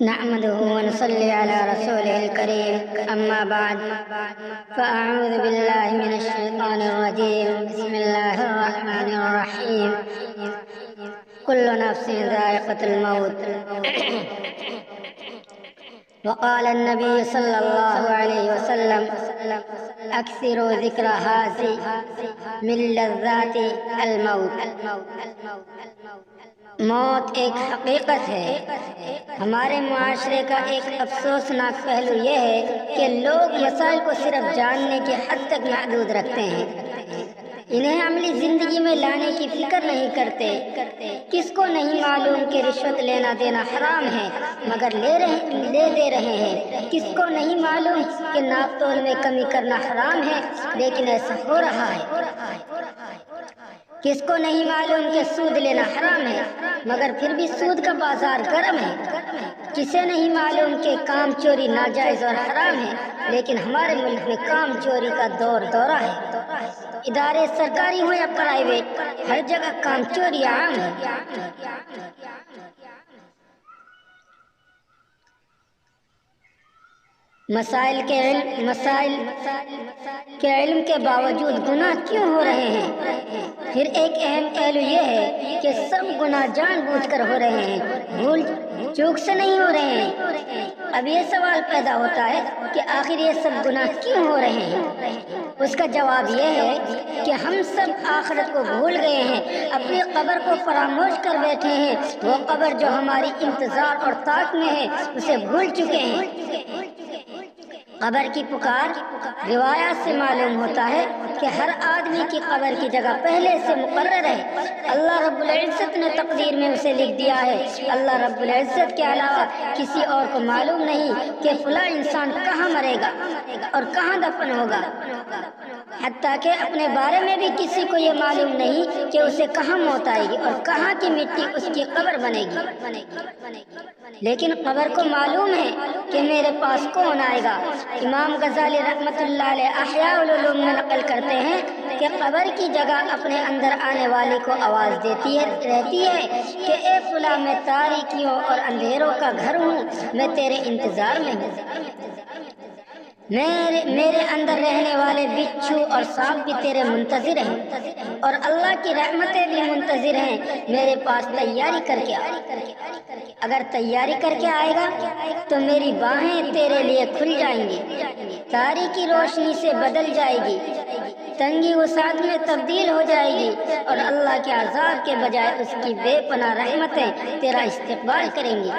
نحمده ونصلي على رسوله الكريم أما بعد فأعوذ بالله من الشيطان الرجيم بسم الله الرحمن الرحيم كل نفس ذائقة الموت وقال النبي صلى الله عليه وسلم أكثروا ذكر هذه من لذات الموت۔ موت ایک حقیقت ہے۔ ہمارے معاشرے کا ایک افسوسناک پہلو یہ ہے کہ لوگ مسائل کو صرف جاننے کی حد تک محدود رکھتے ہیں، انہیں عملی زندگی میں لانے کی فکر نہیں کرتے۔ کس کو نہیں معلوم کہ رشوت لینا دینا حرام ہے مگر لے دے رہے ہیں؟ کس کو نہیں معلوم کہ ناپ تول میں کمی کرنا حرام ہے لیکن ایسا ہو رہا ہے؟ کس کو نہیں معلوم کہ سود لینا حرام ہے مگر پھر بھی سود کا بازار گرم ہے؟ کسے نہیں معلوم کہ کام چوری ناجائز اور حرام ہے لیکن ہمارے ملک میں کام چوری کا دورہ ہے۔ ادارے سرکاری ہوں یا پرائیویٹ، ہر جگہ کام چوری عام ہے۔ مسائل کے علم کے باوجود گناہ کیوں ہو رہے ہیں؟ پھر ایک اہم پہلو یہ ہے کہ سب گناہ جان بوجھ کر ہو رہے ہیں، بھول چوک سے نہیں ہو رہے ہیں۔ اب یہ سوال پیدا ہوتا ہے کہ آخر یہ سب گناہ کیوں ہو رہے ہیں؟ اس کا جواب یہ ہے کہ ہم سب آخرت کو بھول گئے ہیں، اپنی قبر کو فراموش کر بیٹھے ہیں۔ وہ قبر جو ہماری انتظار اور طاقت میں ہے اسے بھول چکے ہیں۔ قبر کی پکار روایات سے معلوم ہوتا ہے کہ ہر آدمی کی قبر کی جگہ پہلے سے مقرر ہے۔ اللہ رب العزت نے تقدیر میں اسے لکھ دیا ہے۔ اللہ رب العزت کے علاوہ کسی اور کو معلوم نہیں کہ فلاں انسان کہاں مرے گا اور کہاں دفن ہوگا۔ حتیٰ کہ اپنے بارے میں بھی کسی کو یہ معلوم نہیں کہ اسے کہاں موت آئے گی اور کہاں کی مٹی اس کی قبر بنے گی۔ لیکن قبر کو معلوم ہے کہ میرے پاس کون آئے گا۔ امام غزالی رحمۃ اللہ علیہ احیاء العلوم میں نقل کرتے ہیں کہ قبر کی جگہ اپنے اندر آنے والے کو آواز دیتی رہتی ہے کہ اے فلاں، میں تاریکیوں اور اندھیروں کا گھر ہوں، میں تیرے انتظار میں ہوں۔ میرے اندر رہنے والے بچھو اور سانپ بھی تیرے منتظر ہیں اور اللہ کی رحمتیں بھی منتظر ہیں، میرے پاس تیاری کر کے آ۔ اگر تیاری کر کے آئے گا تو میری باہیں تیرے لیے کھل جائیں گی، تاریکی روشنی سے بدل جائے گی، تنگی وسعت میں تبدیل ہو جائے گی اور اللہ کے عذاب کے بجائے اس کی بے پناہ رحمتیں تیرا استقبال کریں گی۔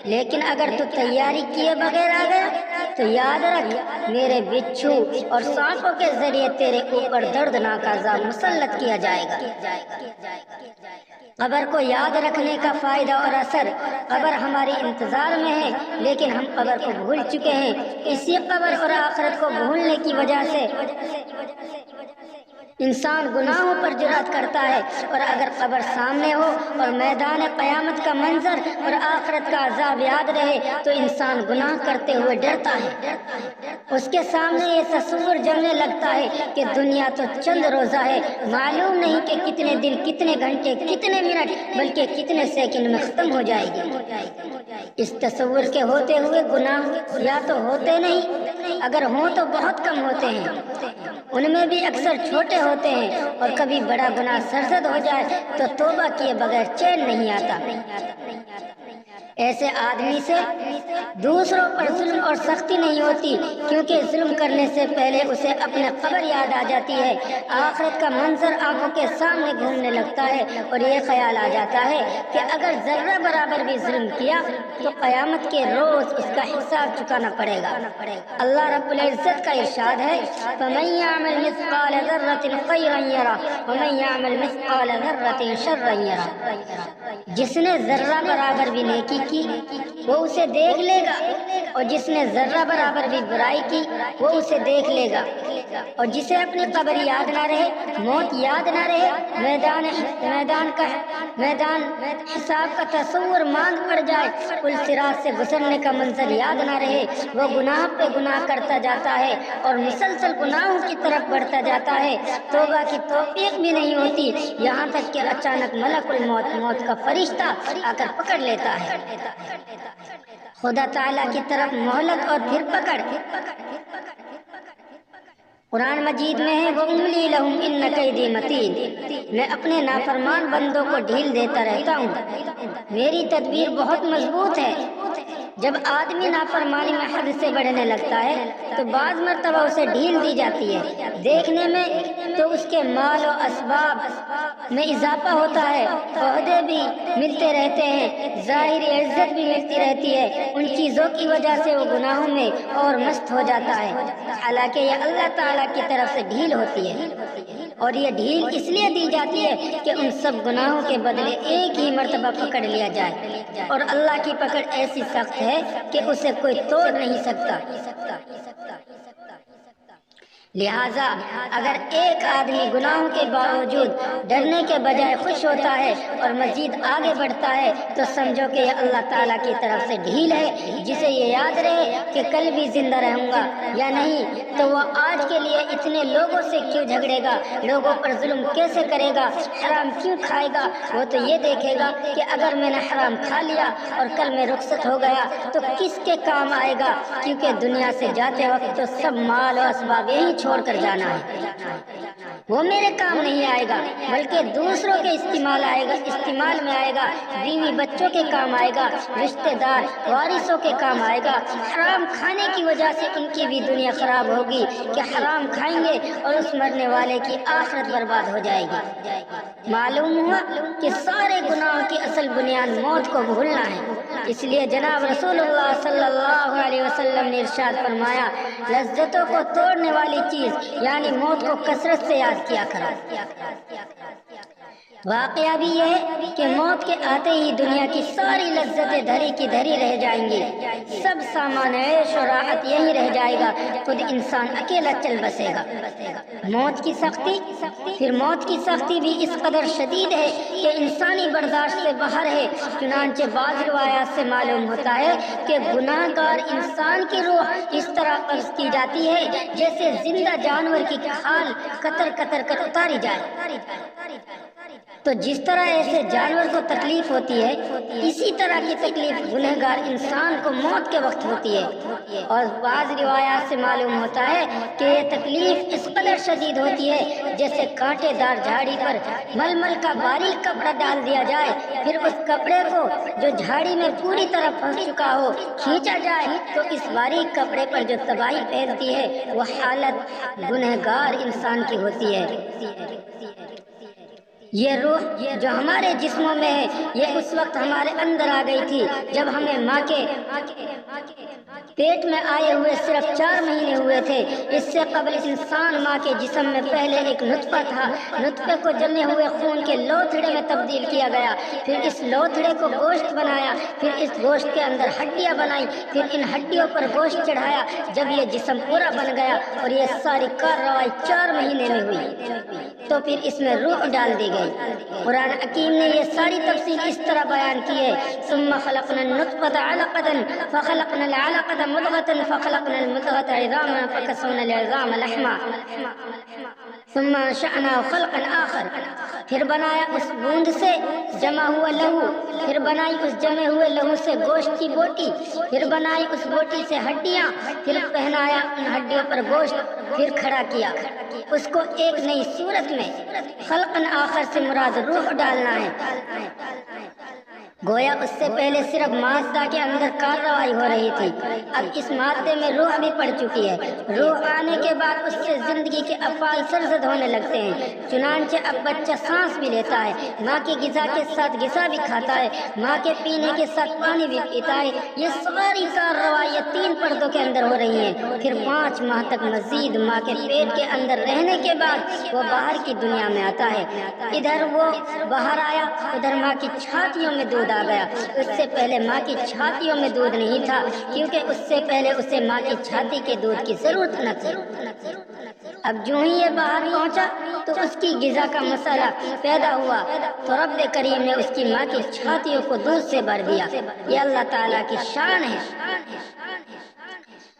لیکن اگر تو تیاری کیے بغیر آ گیا تو یاد رکھ، میرے بچھو اور سانپوں کے ذریعے تیرے اوپر دردناک عذاب مسلط کیا جائے گا۔ قبر کو یاد رکھنے کا فائدہ اور اثر، قبر ہماری انتظار میں ہے لیکن ہم قبر کو بھول چکے ہیں۔ اسی قبر اور آخرت کو بھولنے کی وجہ سے انسان گناہوں پر جرأت کرتا ہے، اور اگر قبر سامنے ہو اور میدان قیامت کا منظر اور آخرت کا عذاب یاد رہے تو انسان گناہ کرتے ہوئے ڈرتا ہے۔ اس کے سامنے یہ تصور جمنے لگتا ہے کہ دنیا تو چند روزہ ہے، معلوم نہیں کہ کتنے دن، کتنے گھنٹے، کتنے منٹ، بلکہ کتنے سیکنڈ میں ختم ہو جائے گی۔ اس تصور کے ہوتے ہوئے گناہ یا تو ہوتے نہیں، اگر ہوں تو بہت کم ہوتے ہیں، ان میں بھی اکثر چھوٹے ہوتے ہیں، اور کبھی بڑا گناہ سرزد ہو جائے تو توبہ کیے بغیر چین نہیں آتا۔ ایسے آدمی سے دوسروں پر ظلم اور سختی نہیں ہوتی، کیونکہ ظلم کرنے سے پہلے اسے اپنے قبر یاد آ جاتی ہے، آخرت کا منظر آنکھوں کے سامنے گھومنے لگتا ہے اور یہ خیال آ جاتا ہے کہ اگر ذرہ برابر بھی ظلم کیا تو قیامت کے روز اس کا حساب چکانا پڑے گا۔ اللہ رب العزت کا ارشاد ہے، فَمَن يَعْمَلْ مِثْقَالَ ذَرَّةٍ خَيْرًا يَرَهُ وَمَن يَعْمَلْ مِثْقَالَ ذَرَّةٍ شَرًّا يَرَهُ۔ جس نے ذرہ برابر بھی نیکی کی وہ اسے دیکھ لے گا، اور جس نے ذرہ برابر بھی برائی کی وہ اسے دیکھ لے گا۔ اور جسے اپنی قبر یاد نہ رہے، موت یاد نہ رہے، میدان حساب کا تصور ماند پڑ جائے، پل صراط سے گزرنے کا منظر یاد نہ رہے، وہ گناہ پہ گناہ کرتا جاتا ہے اور مسلسل گناہوں کی طرف بڑھتا جاتا ہے، توبہ کی توفیق بھی نہیں ہوتی، یہاں تک کہ اچانک ملک الموت، موت کا فرشتہ آ کر پکڑ لیتا ہے۔ خدا تعالیٰ کی طرف مہلت اور پھر پکڑ۔ قرآن مجید میں ہے وَأُمْلِي لَهُمْ إِنَّ كَيْدِي مَتِينٌ، میں اپنے نافرمان بندوں کو ڈھیل دیتا رہتا ہوں، میری تدبیر بہت مضبوط ہے۔ جب آدمی نافرمانی میں حد سے بڑھنے لگتا ہے تو بعض مرتبہ اسے ڈھیل دی جاتی ہے، دیکھنے میں تو اس کے مال و اسباب میں اضافہ ہوتا ہے، عہدے بھی ملتے رہتے ہیں، ظاہری عزت بھی ملتی رہتی ہے، ان چیزوں کی وجہ سے وہ گناہوں میں اور مست ہو جاتا ہے، حالانکہ یہ اللہ تعالیٰ کی طرف سے ڈھیل ہوتی ہے، اور یہ ڈھیل اس لیے دی جاتی ہے کہ ان سب گناہوں کے بدلے ایک ہی مرتبہ پکڑ لیا جائے، اور اللہ کی پکڑ ایسی سخت ہے کہ اسے کوئی توڑ نہیں سکتا۔ لہٰذا اگر ایک آدمی گناہوں کے باوجود ڈرنے کے بجائے خوش ہوتا ہے اور مزید آگے بڑھتا ہے تو سمجھو کہ یہ اللہ تعالیٰ کی طرف سے ڈھیل ہے، جسے یہ یاد رہے کہ کل بھی زندہ رہوں گا یا نہیں، تو وہ آج کے لیے اتنے لوگوں سے کیوں جھگڑے گا، لوگوں پر ظلم کیسے کرے گا، حرام کیوں کھائے گا۔ وہ تو یہ دیکھے گا کہ اگر میں نے حرام کھا لیا اور کل میں رخصت ہو گیا تو کس کے کام آئے گا، کیونکہ دنیا سے جاتے وقت تو سب مال و اسباب یہی چھوڑ کر جانا ہے، وہ میرے کام نہیں آئے گا بلکہ دوسروں کے استعمال میں آئے گا، بیوی بچوں کے کام آئے گا، رشتہ دار وارثوں کے کام آئے گا۔ حرام کھانے کی وجہ سے ان کی بھی دنیا خراب ہوگی کہ حرام کھائیں گے اور اس مرنے والے کی آخرت برباد ہو جائے گی۔ معلوم ہوا کہ سارے گناہوں کی اصل بنیاد موت کو بھولنا ہے، اس لیے جناب رسول اللہ صلی اللہ علیہ وسلم نے ارشاد فرمایا، لذتوں کو توڑنے والی چیز یعنی موت کو کثرت سے یاد کیا کرو۔ واقعہ بھی یہ ہے کہ موت کے آتے ہی دنیا کی ساری لذتیں دھری کی دھری رہ جائیں گی، سب سامان عیش و راحت یہی رہ جائے گا، خود انسان اکیلا چل بسے گا۔ موت کی سختی بھی اس قدر شدید ہے کہ انسانی برداشت سے باہر ہے، چنانچہ بعض روایات سے معلوم ہوتا ہے کہ گناہ گار انسان کی روح اس طرح قبض کی جاتی ہے جیسے زندہ جانور کی کھال قطر قطر کر اتاری جائے۔ تو جس طرح ایسے جانور کو تکلیف ہوتی ہے، اسی طرح کی تکلیف گنہگار انسان کو موت کے وقت ہوتی ہے، اور بعض روایات سے معلوم ہوتا ہے کہ یہ تکلیف اس قدر شدید ہوتی ہے جیسے کانٹے دار جھاڑی پر ململ کا باریک کپڑا ڈال دیا جائے، پھر اس کپڑے کو جو جھاڑی میں پوری طرح پھنس چکا ہو کھینچا جائے تو اس باریک کپڑے پر جو تباہی پھیلتی ہے وہ حالت گنہگار انسان کی ہوتی ہے۔ یہ روح جو ہمارے جسموں میں ہے یہ اس وقت ہمارے اندر آ گئی تھی جب ہمیں ماں کے پیٹ میں آئے ہوئے صرف 4 مہینے ہوئے تھے۔ اس سے قبل انسان ماں کے جسم میں پہلے ایک نطفہ تھا، نطفے کو جمے ہوئے خون کے لوتھڑے میں تبدیل کیا گیا، پھر اس لوتھڑے کو گوشت بنایا، پھر اس گوشت کے اندر ہڈیاں بنائی، پھر ان ہڈیوں پر گوشت چڑھایا۔ جب یہ جسم پورا بن گیا اور یہ ساری کارروائی 4 مہینے میں ہوئی تو پھر اس میں روح ڈال دی گئی۔ قرآن حکیم نے یہ ساری تفصیل اس طرح بیان کی ہے، ثم خلقنا النطفة علقة فخلقنا العلقة مضغة فخلقنا المضغة عظاما فكسونا العظام لحما ثم انشأناه خلقا آخر، پھر بنایا اس بوند سے جمع ہوا لہو، پھر بنائی اس جمے ہوئے لہو سے گوشت کی بوٹی، پھر بنائی اس بوٹی سے ہڈیاں، پھر پہنایا ان ہڈیوں پر گوشت، پھر کھڑا کیا اس کو ایک نئی صورت میں۔ خلقا آخر سے مراد روح ڈالنا ہے۔ گویا اس سے پہلے صرف مادہ کے اندر کارروائی ہو رہی تھی، اب اس مادے میں روح بھی پڑ چکی ہے۔ روح آنے کے بعد اس سے زندگی کے افعال سرزد ہونے لگتے ہیں، چنانچہ اب بچہ سانس بھی لیتا ہے، ماں کی غذا کے ساتھ غذا بھی کھاتا ہے، ماں کے پینے کے ساتھ پانی بھی پیتا ہے۔ یہ ساری کارروائی 3 پردوں کے اندر ہو رہی ہیں۔ پھر 5 ماہ تک مزید ماں کے پیٹ کے اندر رہنے کے بعد وہ باہر کی دنیا میں آتا ہے۔ ادھر وہ باہر آیا، ادھر ماں کی چھاتیوں میں دودھ آ گیا۔ اس سے پہلے ماں کی چھاتیوں میں دودھ نہیں تھا، کیونکہ اس سے پہلے اسے ماں کی چھاتی کے دودھ کی ضرورت نہ تھی۔ اب جو ہی یہ باہر پہنچا تو اس کی غذا کا مسئلہ پیدا ہوا تو رب کریم نے اس کی ماں کی چھاتیوں کو دودھ سے بھر دیا۔ یہ اللہ تعالیٰ کی شان ہے۔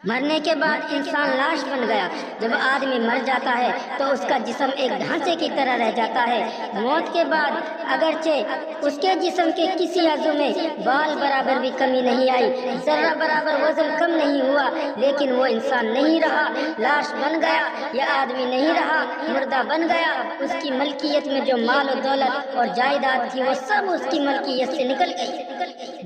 مرنے کے بعد انسان لاش بن گیا۔ جب آدمی مر جاتا ہے تو اس کا جسم ایک ڈھانچے کی طرح رہ جاتا ہے۔ موت کے بعد اگرچہ اس کے جسم کے کسی عضو میں بال برابر بھی کمی نہیں آئی، ذرہ برابر وزن کم نہیں ہوا، لیکن وہ انسان نہیں رہا، لاش بن گیا۔ یہ آدمی نہیں رہا، مردہ بن گیا۔ اس کی ملکیت میں جو مال و دولت اور جائیداد تھی وہ سب اس کی ملکیت سے نکل گئی۔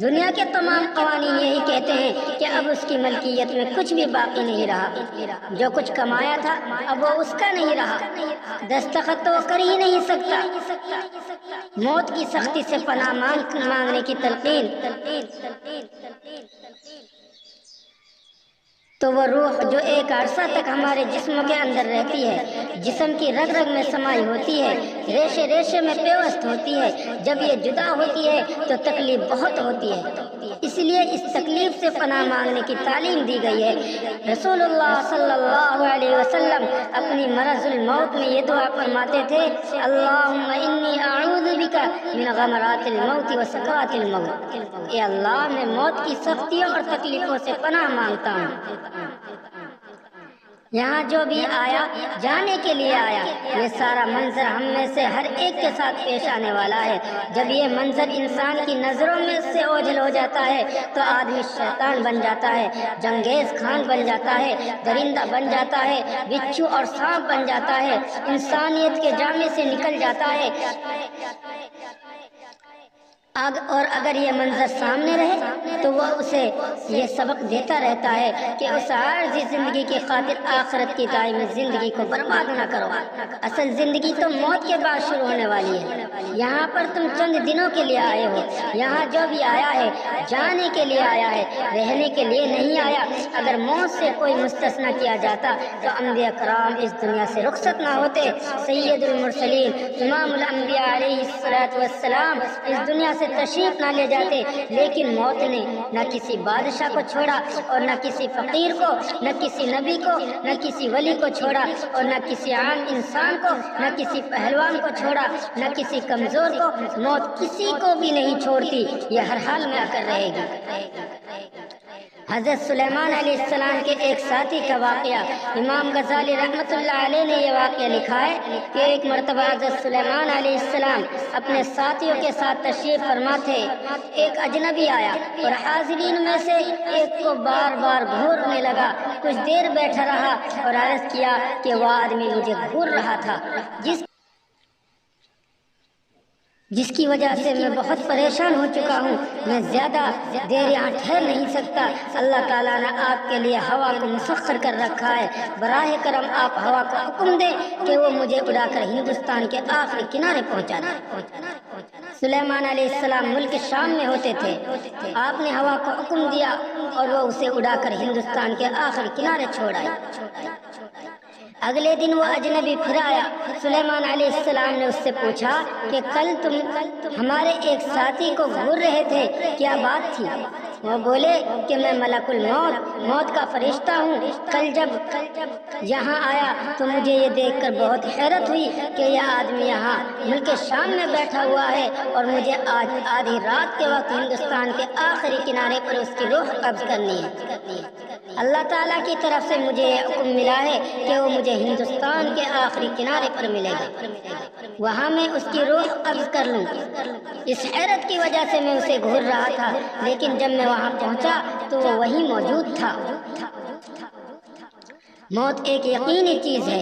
دنیا کے تمام قوانین یہی کہتے ہیں کہ اب اس کی ملکیت میں کچھ بھی باقی نہیں رہا۔ جو کچھ کمایا تھا اب وہ اس کا نہیں رہا، دستخط تو وہ کر ہی نہیں سکتا۔ موت کی سختی سے پناہ مانگنے کی تلقین تو وہ روح جو ایک عرصہ تک ہمارے جسموں کے اندر رہتی ہے، جسم کی رگ رگ میں سمائی ہوتی ہے، ریشے ریشے میں پیوست ہوتی ہے، جب یہ جدا ہوتی ہے تو تکلیف بہت ہوتی ہے۔ اس لیے اس تکلیف سے پناہ مانگنے کی تعلیم دی گئی ہے۔ رسول اللہ صلی اللہ علیہ وسلم اپنی مرض الموت میں یہ دعا فرماتے تھے، اللہم انی اعوذ بک من غمرات الموت و سکرات الموت۔ اے اللہ، میں موت کی سختیوں اور تکلیفوں سے پناہ مانگتا ہوں۔ یہاں جو بھی آیا جانے کے لیے آیا، یہ سارا منظر ہم میں سے ہر ایک کے ساتھ پیش آنے والا ہے۔ جب یہ منظر انسان کی نظروں میں سے اوجھل ہو جاتا ہے تو آدمی شیطان بن جاتا ہے، چنگیز خان بن جاتا ہے، درندہ بن جاتا ہے، بچھو اور سانپ بن جاتا ہے، انسانیت کے جامے سے نکل جاتا ہے۔ اور اگر یہ منظر سامنے رہے تو وہ اسے یہ سبق دیتا رہتا ہے کہ اس عارضی زندگی کی خاطر آخرت کی دائمی زندگی کو برباد نہ کرو۔ اصل زندگی تو موت کے بعد شروع ہونے والی ہے۔ یہاں پر تم چند دنوں کے لیے آئے ہو۔ یہاں جو بھی آیا ہے جانے کے لیے آیا ہے، رہنے کے لیے نہیں آیا۔ اگر موت سے کوئی مستثنی کیا جاتا تو انبیاء کرام اس دنیا سے رخصت نہ ہوتے۔ سید المرسلین امام الانبیاء علیہ السلام اس دنیا سے تشریف نہ لے جاتے، لیکن موت نے نہ کسی بادشاہ کو چھوڑا اور نہ کسی فقیر کو، نہ کسی نبی کو، نہ کسی ولی کو چھوڑا اور نہ کسی عام انسان کو، نہ کسی پہلوان کو چھوڑا، نہ کسی کمزور کو۔ موت کسی کو بھی نہیں چھوڑتی، یہ ہر حال میں آ کر رہے گی۔ حضرت سلیمان علیہ السلام کے ایک ساتھی کا واقعہ، امام غزالی رحمۃ اللہ علیہ نے یہ واقعہ لکھا ہے کہ ایک مرتبہ حضرت سلیمان علیہ السلام اپنے ساتھیوں کے ساتھ تشریف فرما تھے۔ ایک اجنبی آیا اور حاضرین میں سے ایک کو بار بار گھورنے لگا۔ کچھ دیر بیٹھا رہا اور عرض کیا کہ وہ آدمی مجھے گھور رہا تھا، جس کی وجہ سے میں بہت پریشان ہو چکا ہوں، میں زیادہ دیر یہاں ٹھہر نہیں سکتا۔ اللہ تعالیٰ نے آپ کے لیے ہوا کو مسخر کر رکھا ہے، براہ کرم آپ ہوا کو حکم دیں کہ وہ مجھے اڑا کر ہندوستان کے آخری کنارے پہنچا دے۔ سلیمان علیہ السلام ملک شام میں ہوتے تھے۔ آپ نے ہوا کو حکم دیا اور وہ اسے اڑا کر ہندوستان کے آخری کنارے چھوڑ آئی۔ اگلے دن وہ اجنبی پھر آیا۔ سلیمان علیہ السلام نے اس سے پوچھا کہ کل تم ہمارے ایک ساتھی کو گھور رہے تھے، کیا بات تھی؟ وہ بولے کہ میں ملک الموت، موت کا فرشتہ ہوں۔ کل جب یہاں آیا تو مجھے یہ دیکھ کر بہت حیرت ہوئی کہ یہ آدمی یہاں ملک شام میں بیٹھا ہوا ہے اور مجھے آج آدھی رات کے وقت ہندوستان کے آخری کنارے پر اس کی روح قبض کرنی ہے۔ اللہ تعالیٰ کی طرف سے مجھے یہ حکم ملا ہے کہ وہ مجھے ہندوستان کے آخری کنارے پر ملے گا، وہاں میں اس کی روح قبض کر لوں۔ اس حیرت کی وجہ سے میں اسے گھور رہا تھا، لیکن جب میں وہاں پہنچا تو وہ وہیں موجود تھا۔ موت ایک یقینی چیز ہے۔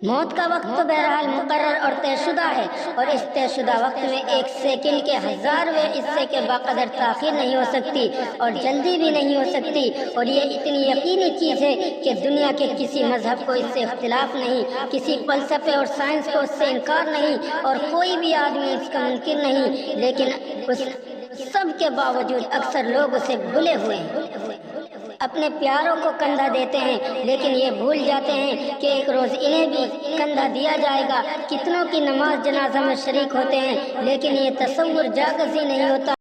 موت کا وقت تو بہرحال مقرر اور طے شدہ ہے، اور اس طے شدہ وقت میں ایک سیکنڈ کے ہزارویں حصے کے بقدر تاخیر نہیں ہو سکتی اور جلدی بھی نہیں ہو سکتی، اور یہ اتنی یقینی چیز ہے کہ دنیا کے کسی مذہب کو اس سے اختلاف نہیں، کسی فلسفے اور سائنس کو اس سے انکار نہیں، اور کوئی بھی آدمی اس کا منکر نہیں، لیکن اس سب کے باوجود اکثر لوگ اسے بھولے ہوئے ہیں۔ اپنے پیاروں کو کندھا دیتے ہیں لیکن یہ بھول جاتے ہیں کہ ایک روز انہیں بھی کندھا دیا جائے گا۔ کتنوں کی نماز جنازہ میں شریک ہوتے ہیں لیکن یہ تصور جاگز ہی نہیں ہوتا